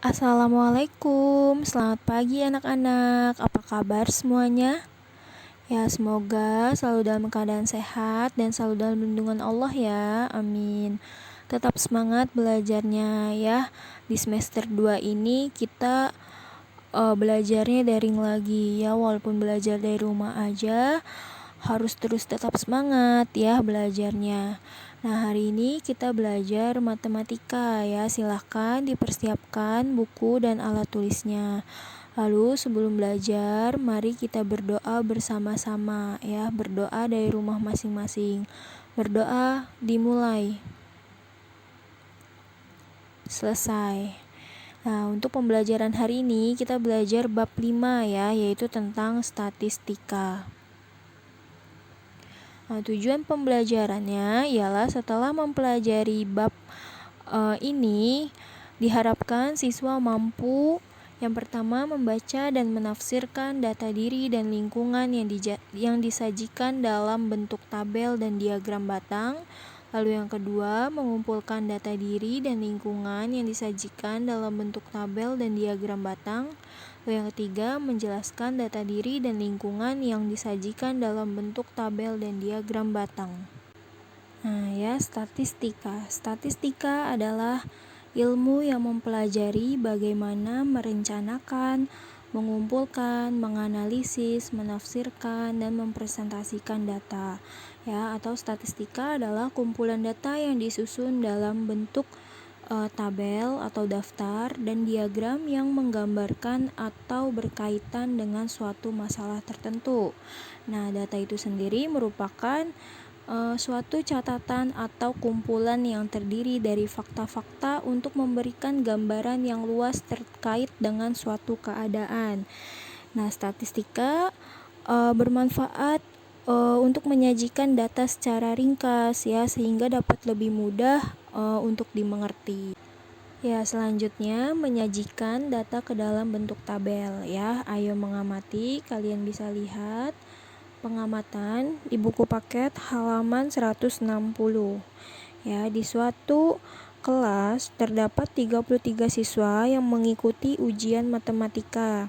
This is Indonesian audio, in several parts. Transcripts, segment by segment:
Assalamualaikum, selamat pagi anak-anak. Apa kabar semuanya? Ya, semoga selalu dalam keadaan sehat dan selalu dalam lindungan Allah ya. Amin. Tetap semangat belajarnya ya. Di semester 2 ini kita belajarnya daring lagi ya, walaupun belajar dari rumah aja harus terus tetap semangat ya belajarnya. Nah, hari ini kita belajar matematika ya. Silahkan dipersiapkan buku dan alat tulisnya. Lalu sebelum belajar, mari kita berdoa bersama-sama ya. Berdoa dari rumah masing-masing. Berdoa dimulai. Selesai. Nah, untuk pembelajaran hari ini kita belajar bab 5 ya, yaitu tentang statistika. Nah, tujuan pembelajarannya ialah setelah mempelajari bab ini, diharapkan siswa mampu yang pertama membaca dan menafsirkan data diri dan lingkungan yang disajikan dalam bentuk tabel dan diagram batang. Lalu yang kedua, mengumpulkan data diri dan lingkungan yang disajikan dalam bentuk tabel dan diagram batang. Lalu yang ketiga, menjelaskan data diri dan lingkungan yang disajikan dalam bentuk tabel dan diagram batang. Nah ya, statistika. Statistika adalah ilmu yang mempelajari bagaimana merencanakan, mengumpulkan, menganalisis, menafsirkan, dan mempresentasikan data. Ya, atau statistika adalah kumpulan data yang disusun dalam bentuk tabel atau daftar dan diagram yang menggambarkan atau berkaitan dengan suatu masalah tertentu. Nah, data itu sendiri merupakan suatu catatan atau kumpulan yang terdiri dari fakta-fakta untuk memberikan gambaran yang luas terkait dengan suatu keadaan. Nah, statistika bermanfaat untuk menyajikan data secara ringkas ya, sehingga dapat lebih mudah untuk dimengerti. Ya, selanjutnya menyajikan data ke dalam bentuk tabel ya. Ayo mengamati, kalian bisa lihat pengamatan di buku paket halaman 160. Ya, di suatu kelas terdapat 33 siswa yang mengikuti ujian matematika.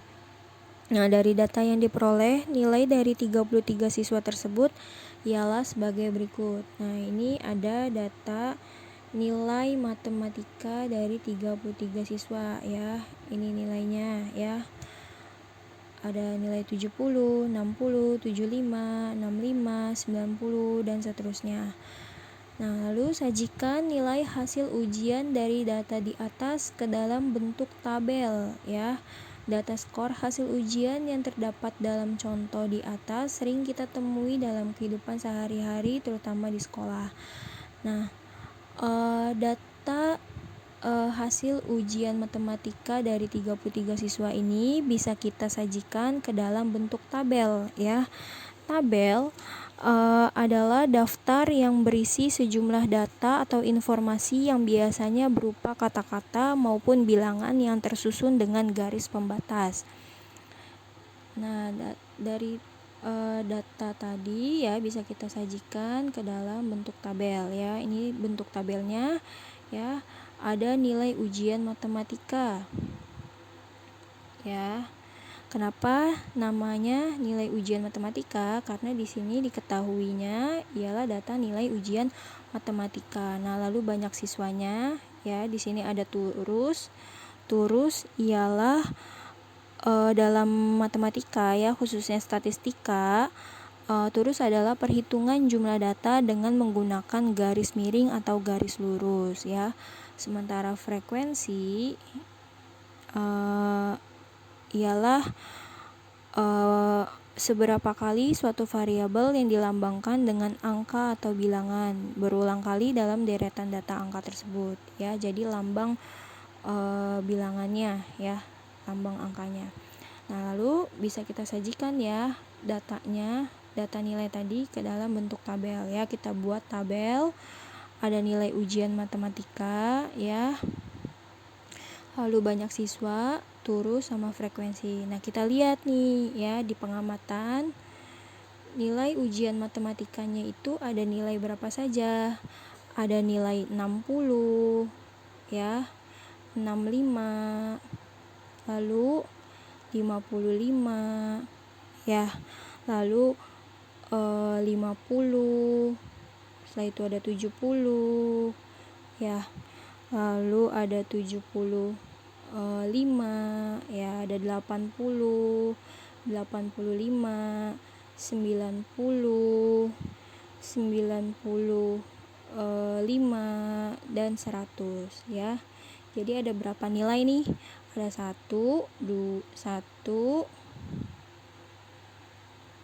Nah, dari data yang diperoleh, nilai dari 33 siswa tersebut ialah sebagai berikut. Nah, ini ada data nilai matematika dari 33 siswa ya. Ini nilainya ya. Ada nilai 70, 60, 75, 65, 90 dan seterusnya. Nah, lalu sajikan nilai hasil ujian dari data di atas ke dalam bentuk tabel ya. Data skor hasil ujian yang terdapat dalam contoh di atas sering kita temui dalam kehidupan sehari-hari, terutama di sekolah. Nah, data hasil ujian matematika dari 33 siswa ini bisa kita sajikan ke dalam bentuk tabel ya. Tabel adalah daftar yang berisi sejumlah data atau informasi yang biasanya berupa kata-kata maupun bilangan yang tersusun dengan garis pembatas. Nah, dari data tadi ya bisa kita sajikan ke dalam bentuk tabel ya. Ini bentuk tabelnya ya. Ada nilai ujian matematika. Ya. Kenapa namanya nilai ujian matematika? Karena di sini diketahuinya ialah data nilai ujian matematika. Nah, lalu banyak siswanya ya. Di sini ada turus. Turus ialah dalam matematika ya, khususnya statistika. Turus adalah perhitungan jumlah data dengan menggunakan garis miring atau garis lurus ya. Sementara frekuensi ialah seberapa kali suatu variabel yang dilambangkan dengan angka atau bilangan berulang kali dalam deretan data angka tersebut ya. Jadi lambang bilangannya ya, lambang angkanya. Nah, lalu bisa kita sajikan ya datanya, data nilai tadi ke dalam bentuk tabel ya. Kita buat tabel, ada nilai ujian matematika ya. Lalu banyak siswa, turus sama frekuensi. Nah, kita lihat nih ya di pengamatan nilai ujian matematikanya itu ada nilai berapa saja. Ada nilai 60 ya. 65, lalu 55 ya, lalu 50, setelah itu ada 70 ya, lalu ada 75 ya, ada 80, 85, 90, 95 dan 100 ya. Jadi ada berapa nilai nih? Ada 1,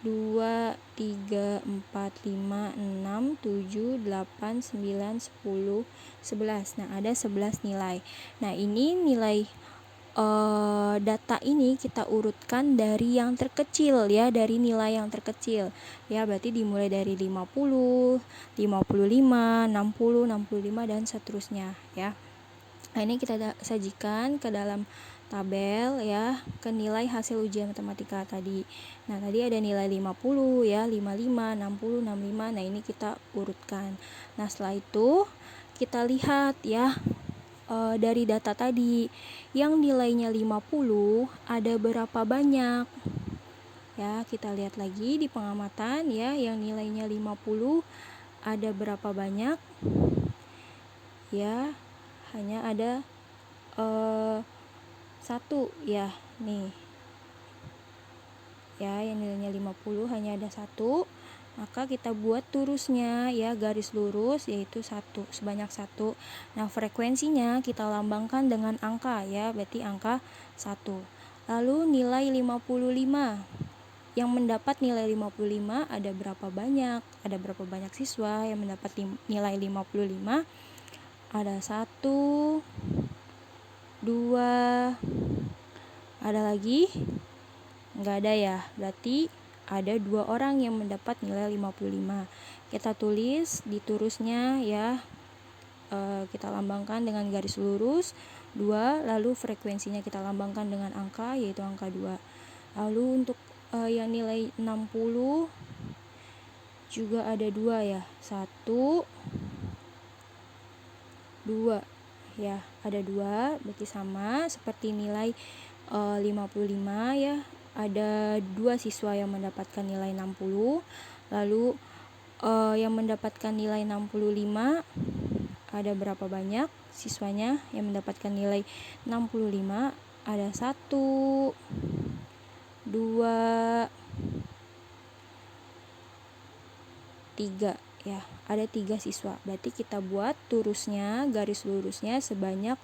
2, 3, 4, 5, 6, 7, 8, 9, 10, 11. Nah, ada 11 nilai. Nah, ini nilai data ini kita urutkan dari yang terkecil ya, dari nilai yang terkecil ya, berarti dimulai dari 50, 55, 60, 65 dan seterusnya ya. Nah, ini kita sajikan ke dalam tabel ya, ke nilai hasil ujian matematika tadi. Nah, tadi ada nilai 50 ya, 55, 60, 65. Nah, ini kita urutkan. Nah, setelah itu kita lihat ya, dari data tadi yang nilainya 50 ada berapa banyak ya. Kita lihat lagi di pengamatan ya, yang nilainya 50 ada berapa banyak ya, hanya ada 1 ya nih ya, yang nilainya 50 hanya ada 1, maka kita buat turusnya ya, garis lurus, yaitu 1, sebanyak 1. Nah, frekuensinya kita lambangkan dengan angka ya, berarti angka 1. Lalu nilai 55, yang mendapat nilai 55 ada berapa banyak? Ada berapa banyak siswa yang mendapat nilai 55? Ada 1, 2, ada lagi? Enggak ada ya, berarti ada 2 orang yang mendapat nilai 55. Kita tulis di turusnya ya, kita lambangkan dengan garis lurus 2, lalu frekuensinya kita lambangkan dengan angka, yaitu angka 2. Lalu untuk yang nilai 60 juga ada 2 ya, 1, 2 ya, ada 2, berarti sama seperti nilai 55 ya, ada 2 siswa yang mendapatkan nilai 60. Lalu yang mendapatkan nilai 65 ada berapa banyak siswanya yang mendapatkan nilai 65? Ada 1, 2, 3 ya, ada 3 siswa. Berarti kita buat turusnya, garis lurusnya sebanyak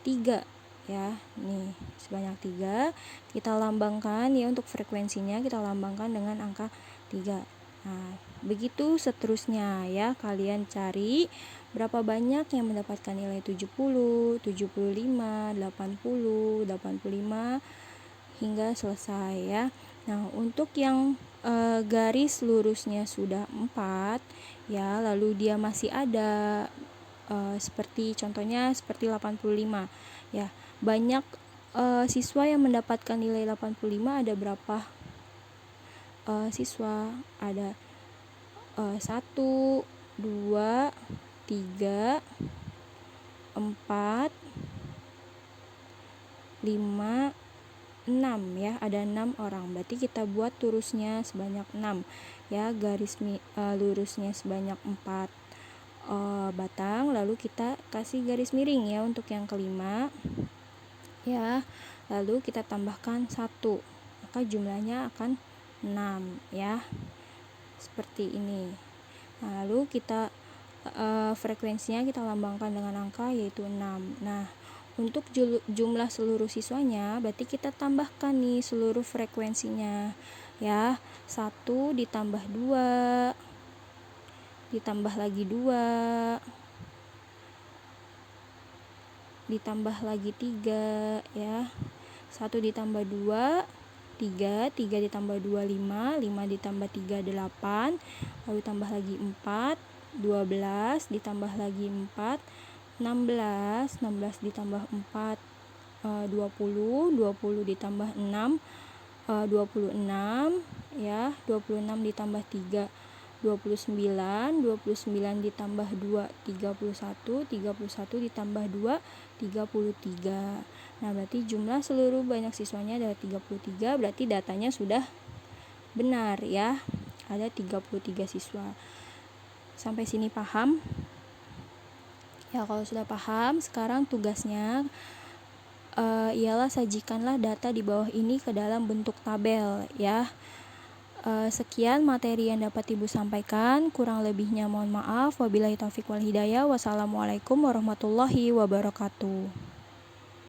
3 ya, nih sebanyak 3. Kita lambangkan ya, untuk frekuensinya kita lambangkan dengan angka 3. Nah, begitu seterusnya ya, kalian cari berapa banyak yang mendapatkan nilai 70, 75, 80, 85 hingga selesai ya. Nah, untuk yang garis lurusnya sudah 4 ya, lalu dia masih ada seperti contohnya seperti 85 ya. Banyak siswa yang mendapatkan nilai 85 ada berapa siswa? Ada 1, 2, 3, 4, 5, 6 ya, ada 6 orang. Berarti kita buat turusnya sebanyak 6 ya, garis lurusnya sebanyak 4 batang, lalu kita kasih garis miring ya untuk yang kelima ya, lalu kita tambahkan 1, maka jumlahnya akan 6 ya, seperti ini. Nah, lalu kita frekuensinya kita lambangkan dengan angka, yaitu 6. Nah, untuk jumlah seluruh siswanya berarti kita tambahkan nih seluruh frekuensinya ya, 1 ditambah 2 ditambah lagi 2 ditambah lagi 3 ya, 1 ditambah 2 3, 3 ditambah 2 5, 5 ditambah 3 8, lalu tambah lagi 4, 12 ditambah lagi 4, 16, 16 ditambah 4 20, 20 ditambah 6 26 ya, 26 ditambah 3 29 ditambah 2 31 ditambah 2 33. Nah, berarti jumlah seluruh banyak siswanya adalah 33, berarti datanya sudah benar ya. Ada 33 siswa. Sampai sini paham? Ya, kalau sudah paham, sekarang tugasnya ialah sajikanlah data di bawah ini ke dalam bentuk tabel ya. Sekian materi yang dapat Ibu sampaikan, kurang lebihnya mohon maaf. Wabillahi taufiq wal hidayah. Wassalamualaikum warahmatullahi wabarakatuh.